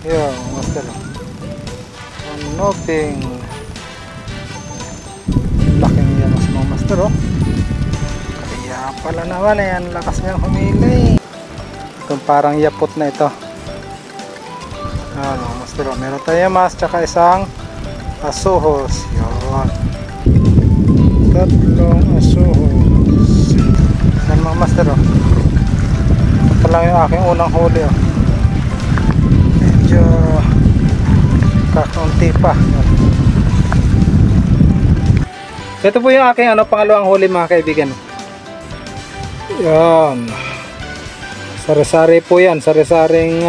Yan, master. Kanoping. Laking yamas mga master, oh. Kaya pala naman eh, ang lakas niyang humili. Itong parang yapot na ito. Ano, master, oh. Meron tayo yamas, tsaka isang asuhos. Yan. Tatlong asuhos. Yan mga master, oh. Ito lang yung aking unang huli, oh. Medyo kakaunti pa. So, ito po yung aking pangalawang huli mga kaibigan. Yan. Sari-sari po yan. Sari-saring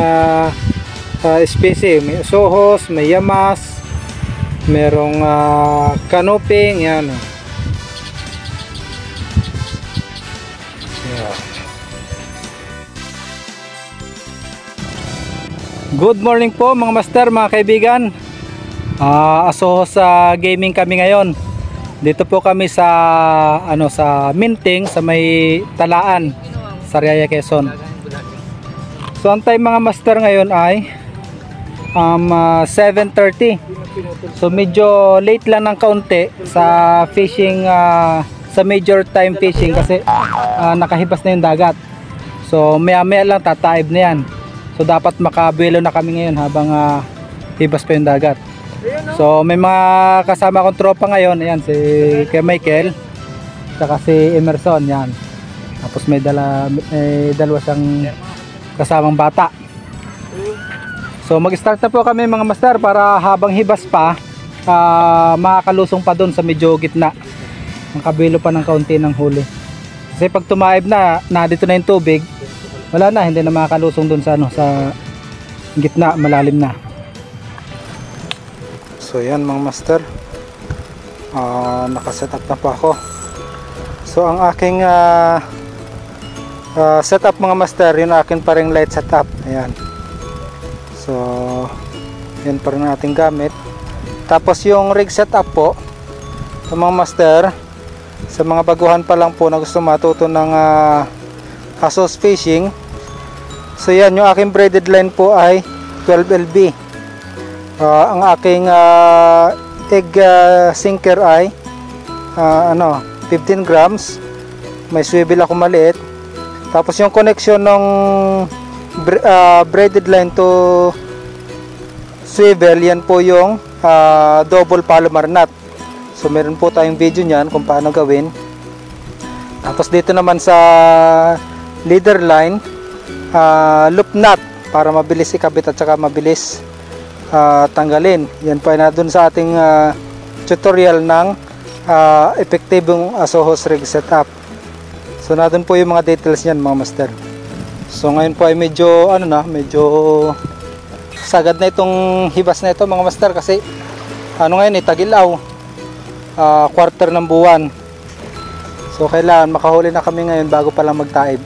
species. May sohos, may yamas, merong kanoping. Yan. Yan. Good morning po mga master, mga kaibigan. Asohos sa gaming kami ngayon. Dito po kami sa sa Minting, sa may Talaan, Sariaya, Quezon. So ang time mga master ngayon ay 7:30. So medyo late lang ng kaunti sa fishing, sa major time fishing kasi nakahibas na yung dagat. So maya maya lang tataib na yan. So dapat makabuelo na kami ngayon habang hibas pa yung dagat. So may mga kasama akong tropa ngayon. Ayan, si Kuya Michael, saka si Emerson. Yan. Tapos may dalawa siyang kasamang bata. So mag-start na po kami mga master para habang hibas pa, makakalusong pa doon sa medyo gitna. Makabilo pa ng kaunti ng huli. Kasi pag tumaib na dito na yung tubig, wala na, hindi na makakalusong doon sa sa gitna, malalim na. So yan mga master, nakaset up na po ako. So ang aking setup mga master, yun akin pa ring light setup. Ayan. So yan pa rin ating gamit. Tapos yung rig setup po, ito mga master, sa mga baguhan pa lang po na gusto matuto ng Asos fishing. So yan, yung aking braided line po ay 12 LB. Ang aking egg sinker ay 15 grams. May swivel ako maliit. Tapos yung connection ng braided line to swivel, yan po yung double Palomar knot. So meron po tayong video niyan kung paano gawin. Tapos dito naman sa leader line, loop knot para mabilis ikabit at saka mabilis tanggalin. Yan po ay na dun sa ating tutorial ng epektibong Asohos rig setup. So na dun po yung mga details niyan mga master. So ngayon po ay medyo medyo sagad na itong hibas na ito mga master kasi ngayon tag-ilaw, quarter ng buwan. So kailangan makahuli na kami ngayon bago pa lang magtaib.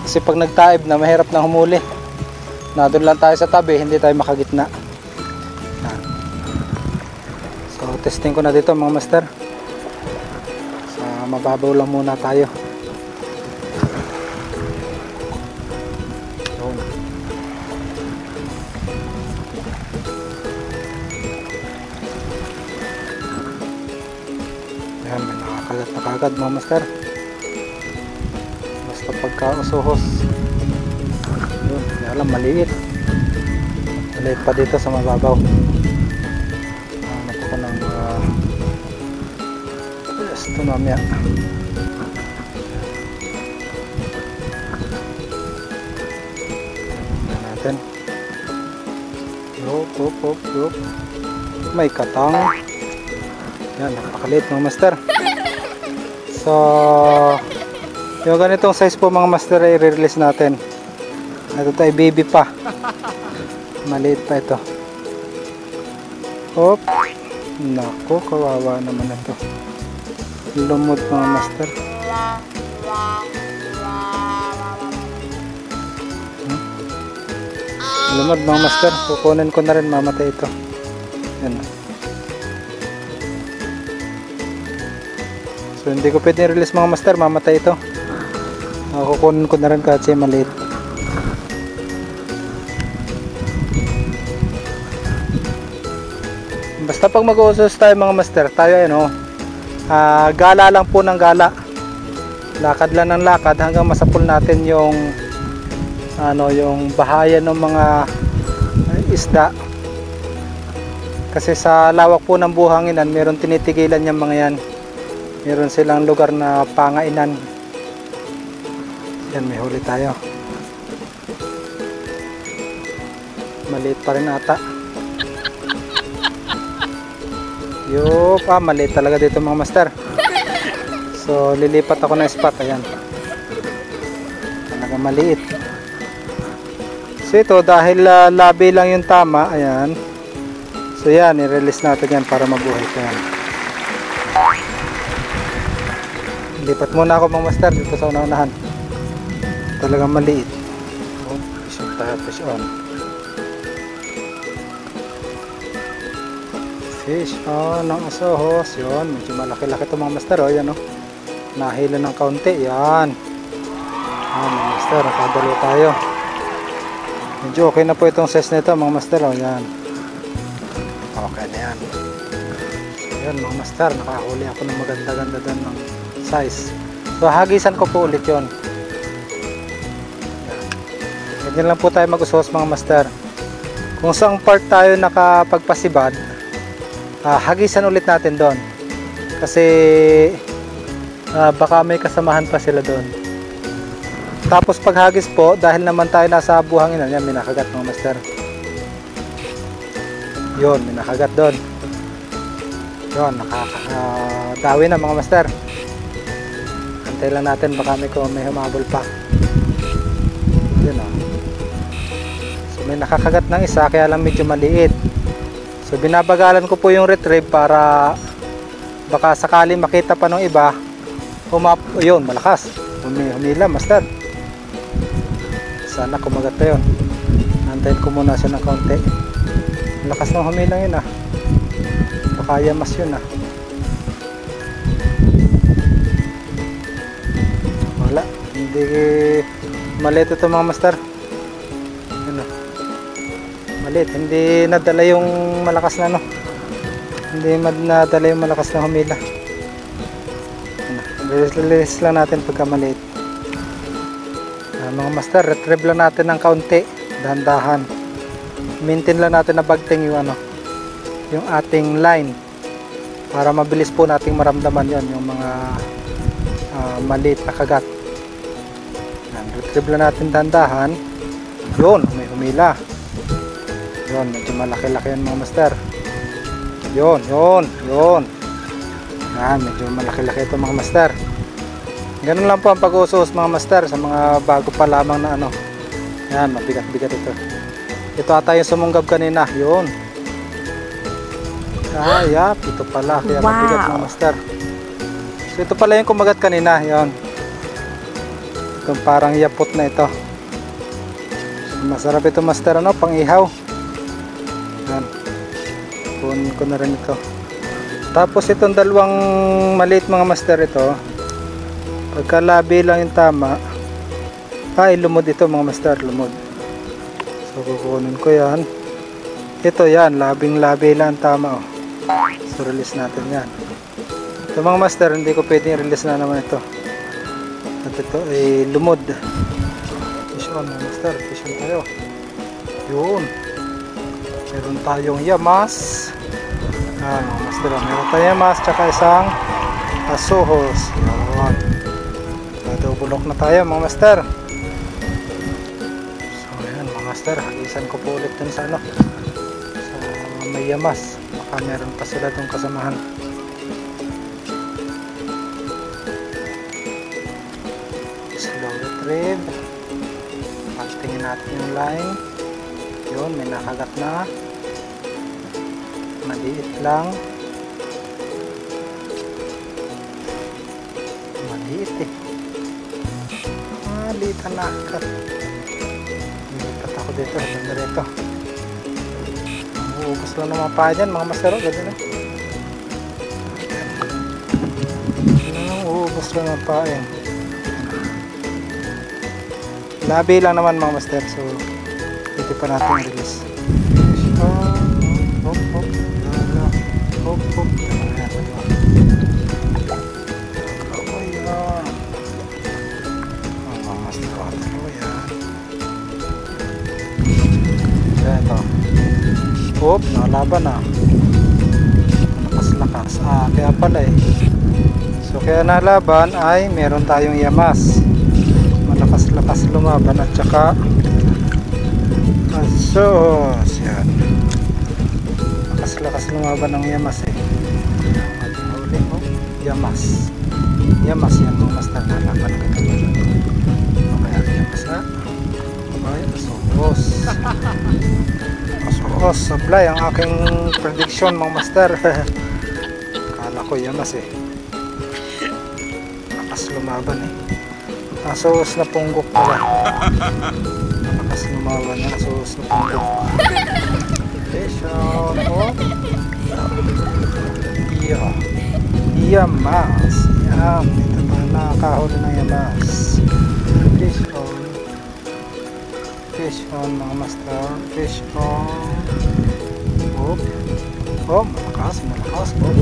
Kasi pag nagtaib na, mahirap na humuli. Na doon lang tayo sa tabi, hindi tayo makagitna. So testing ko na dito mga master. Sa mababaw lang muna tayo. Ayan, may nakakagat na kagad mga master. Basta pagka usuhos, yun, alam, maliit pa dito sa mababaw. Hanap ko ng ito mamaya. Natin. Yup. May katang. Yan, napakaliit mga master. So yung ganitong size po mga master ay i-release natin. Ito tayo baby pa. Maliit pa ito. Hop. Nako, kawawa naman ito. Lumot mga master. Lumot mga master. Kukunin ko na rin, mamatay ito. Yan. So hindi ko pwede release mga master, mamatay ito. Kukunin ko na rin kasi maliit. Basta pag mag-uusos tayo mga master, tayo ano, gala lang po ng gala. Lakad lang ng lakad hanggang masapul natin yung ano, yung bahayan ng mga isda. Kasi sa lawak po ng buhanginan, meron tinitigilan yung mga yan. Meron silang lugar na pangainan. Yan, may huli tayo. Maliit pa rin ata. Yup, maliit talaga dito mga master. So lilipat ako ng spot. Ayan, talaga maliit. So ito dahil labi lang yung tama. Ayan, so yan, i-release natin yan para mabuhay ko yan. Lipat muna ako mga master dito sa unahan. Talagang maliit. Oh, fish on tayo, fish on. Fish on ng asohos. Yun, medyo malaki-laki ito mga master. O, yan o. Nahila ng kaunti. Yan. Yan mga master, nakadalo tayo. Medyo okay na po itong size nito mga master. O, yan. Okay na yan. So, yan mga master, nakahuli ako ng maganda-ganda doon ng size. So hagisan ko po ulit yon. Ganyan lang po tayo mag-usos mga master. Kung saan part tayo nakapagpasibad, hagisan ulit natin doon. Kasi baka may kasamahan pa sila doon. Tapos pag hagis po, dahil naman tayo nasa buhanginan, yan, may nakagat mga master. Yun, may nakagat doon. Yun, nakakadawi na mga master. Antay lang natin, baka may humabol pa. Yun o. So may nakakagat ng isa, kaya lang medyo maliit. So binabagalan ko po yung retrieve para baka sakali makita pa ng iba. Yun, malakas. Humila master. Sana kumagat pa yun. Antayin ko muna siya ng kaunti. Malakas ng humilang yun ah. Baka yamas yun ah. Wala, hindi maliit ito mga master. Ano? Maliit, hindi nadala yung malakas na ano. Hindi nadala yung malakas na humila. Ano? Release lang natin pagka maliit. Mga master, retrieve lang natin ng kaunti, dahan-dahan. Maintain lang natin na bagting yung ano, yung ating line para mabilis po nating maramdaman yon yung mga maliit na kagat. Retrieve lang natin dahan-dahan. Yun, may humila. Yun, medyo malaki-laki yan mga master. Yun. Yan, medyo malaki-laki ito mga master. Ganun lang po ang pag-usos mga master sa mga bago pa lamang na ano. Yan, mabigat-bigat ito. Ito ata yung sumunggab kanina. Yun. Yap, ito pala. Kaya mabigat mga master. So ito pala yung kumagat kanina. Yun. Itong parang yapot na ito. So, masarap ito master, ano, pang ihaw. Yan. Kunin ko na rin ito. Tapos itong dalawang maliit mga master ito, pagkalabi lang yung tama, lumod ito mga master, lumod. So kukunin ko yan. Ito yan, labing-labi lang tama oh. So release natin yan. Ito mga master, hindi ko pwedeng release na naman ito. At ito ay lumod. Fish on mga master, fish on tayo. Yun. Meron tayong yamas. Mga master, meron tayong yamas, tsaka isang asohos. Yun. Bulok na tayo mga master. So ayan mga master, hagisan ko po ulit dun sa ano, sa may yamas. Baka meron pa sila dun kasamahan. Slow retrieve. Tingin natin yung line. Yun, may nakagat na. Maliit lang. Maliit eh. Litan na agad. Lipat ako dito, ganda rito. Uubos lang naman pa dyan mga master. Ganda na. Uubos lang naman pa yan. Labi lang naman mga master. So dito pa natin release. Hop. Oop, nalaban na. Lakas-lakas. Kaya pala eh. So kaya nalaban ay meron tayong yamas. Malakas-lakas lumaban at saka asos. Yan. Lakas-lakas lumaban ng yamas eh. Ating huli mo. Yamas. Yamas yan mga master. Nalaban ka naman. Kaya yamas ha. Ay, asos. Asos. Sablay ang aking prediction mga master. Kala ko yamas eh. Lakas lumaban eh. Asos na punggok pala. Lakas lumaban na. Asos na punggok. Station. Oh. Yeah. Yamas. Yan. Ito pa nakakahuli ng yamas. Fish on. Fish on mga master. Fish on. Oh. Oh, malakas. Malakas. Oh.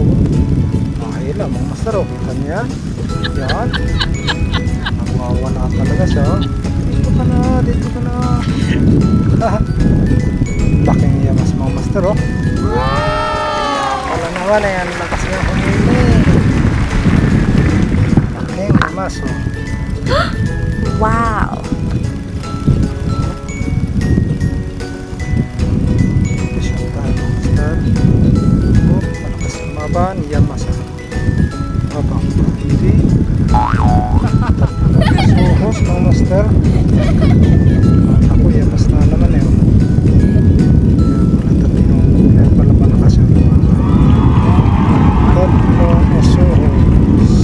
Nakahila mga master. Oh. Kita niya. Yan. Nagwawala talaga siya. Dito ka na. Dito ka na. Laking yamas mga master. Oh. Wala naman. Ayan. Lakas na humili. Laking yamas. Oh. Wow. Fish on tayo mga master. Oh. Malakas lumaban. Yamas. Abang. Hindi. Suhos mga master. Ako yamas na naman eh. Kaya pala tatlong. Kaya pala malakas yung lumaban. Tatlong suhos.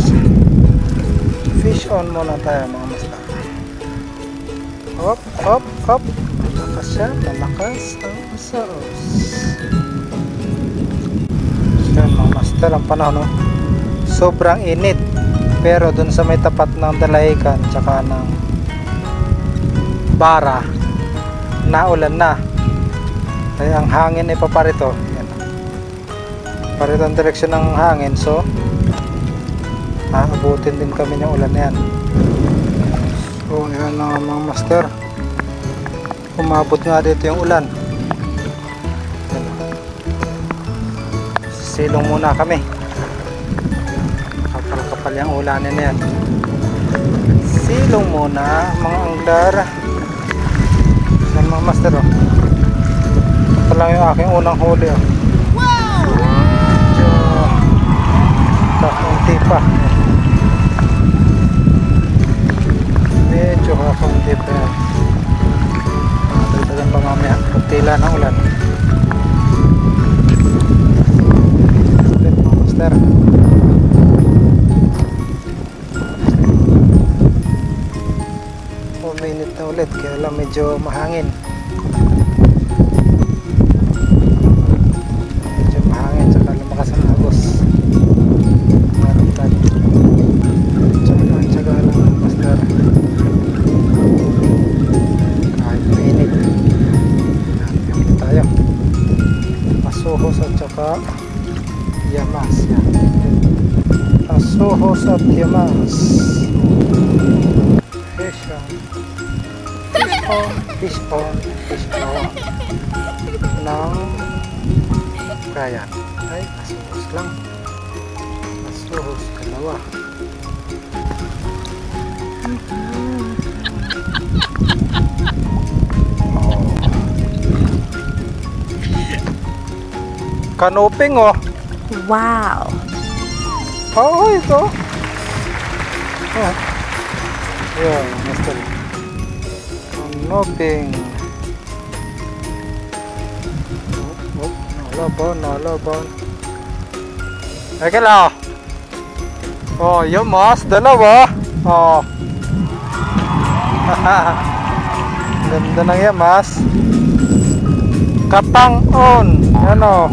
Fish on muna tayo mga master. Hop, hop, hop. Malakas siya. Malakas ang suhos. Yan mga master. Ang panahon no? Sobrang init. Pero dun sa may tapat ng Dalahican tsaka ng Bara naulan na. Kaya ang hangin ay paparito. Yan. Parito ang direksyon ng hangin. So aabutin din kami ng ulan na yan. So yan na mga master. Umabot nga dito yung ulan. Yan. Silong muna kami. Kapal yung ulanin na yan. Silong muna mga angler. Yan mga master oh. Ito lang yung aking unang huli oh. Medyo kakunti pa. Medyo kakunti pa yan. Dagdagan pa mamaya pagtila ng ulan. Ulit mga master. 4 minute na ulit kaya lang medyo mahangin. Medyo mahangin saka lumakas ang agos. Maragtad. Tsaga lang master. Kahit mainit. Yan tayo. Asuhos at saka yamas. Yan. Asuhos at yamas. Fish on. Fish on. Fish on. Ng kayan. Ay, asuhos lang. Asuhos. Dalawa. Oh. Kanuping oh. Wow. Oh, ito. Oh. Yeah, master. Kanuping. Oh, nalaban. Eka lang. Oh, yung mas, dalawa. Oh. Ganda ng yamas. Katang-on. Yan o.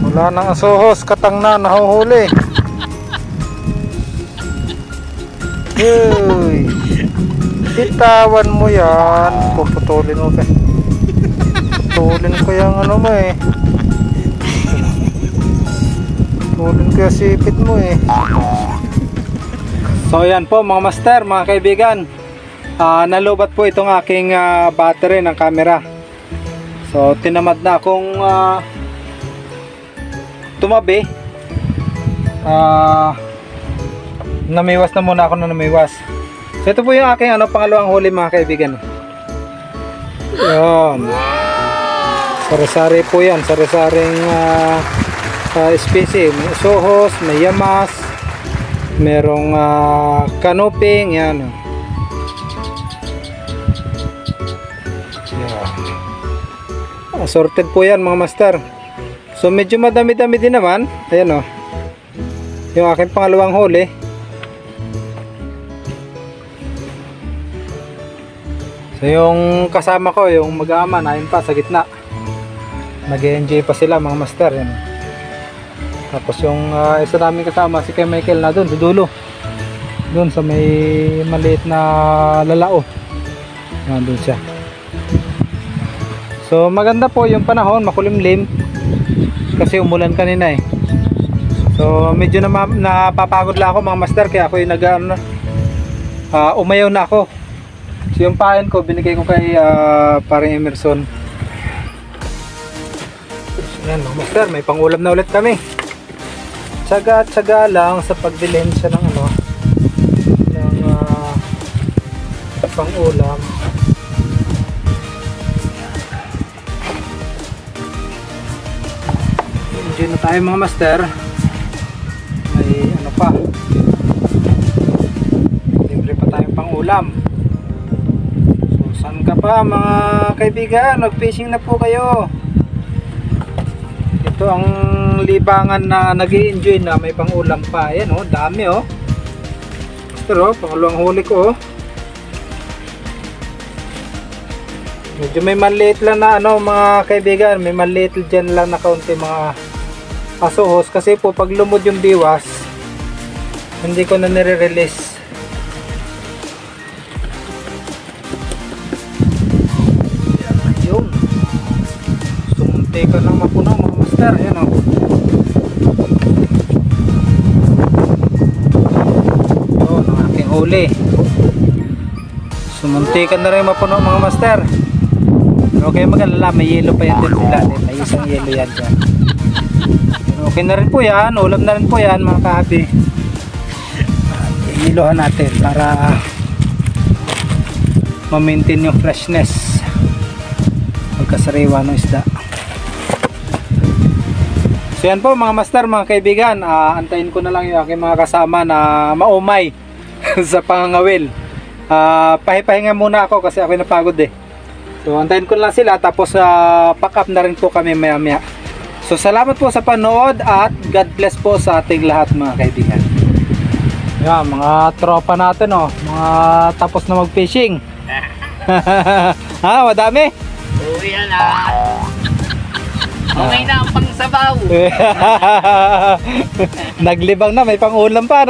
Wala nang asuhos, katang na, nahuhuli. Uy. Bitawan mo yan. Puputulin mo ka. Putulin ko yung ano mo eh. Putulin ko yung sipit mo eh. So yan po mga master, mga kaibigan. Nalubat po itong aking battery ng camera. So tinamad na akong tumabi. Namiwas na muna ako na namiwas. So ito po yung aking pangalawang huli mga kaibigan. Yan. Sari-sari po yan. Sari-saring species. May sohos, may yamas, merong canoping. Yan. Assorted po yan mga master. So medyo madami-dami din naman. Ayan o. Yung aking pangalawang huli. So yung kasama ko, yung mag-aama, ayun pa sa gitna. Nag-enjoy pa sila mga master. Yan. Tapos yung isa namin kasama, si kay Michael na doon, sa dulo. Doon sa may maliit na lalao. Nandun siya. So maganda po yung panahon, makulimlim. Kasi umulan kanina eh. So medyo napapagod lang ako mga master. Kaya ako yung umayaw na ako. So yung pain ko binigay ko kay paring Emerson. So, yan mga master, may pangulam na ulit kami. Tsaga lang sa pagbilhin siya ng pangulam. Enjoy na tayo mga master. May pa, libre pa tayong pangulam. Saan ka pa mga kaibigan, mag-fishing na po kayo. Ito ang libangan na nag-i-enjoy na may pangulam pa. Ayan o, dami o. Pero pangalawang huli ko o. Medyo may maliit lang na mga kaibigan, may maliit dyan lang na kaunti mga asuhos. Kasi po pag lumod yung biwas, hindi ko na nire-release. Yun. Sumunti ka lang mapuno mga master. Ayan o. Yun ang aking huli. Sumunti ka na rin mapuno mga master. Okay mag-alala, may yelo pa yan din sila. May isang yelo yan dyan. Okay na rin po yan. Ulam na rin po yan mga kahabi. Iilohan natin para ma-maintain yung freshness pagkasariwa ng isda. So yan po mga master, mga kaibigan, antayin ko na lang yung aking mga kasama na maumay sa pangangawil. Pahipahinga muna ako kasi ako napagod eh. So antayin ko lang sila, tapos pack up na rin po kami maya maya. So salamat po sa panood at God bless po sa ating lahat mga kaibigan. Yan, mga tropa natin mga tapos na mag-fishing. Ha, madami? Oo yan okay na ang pangsabaw. Naglibang na, may pangulam pa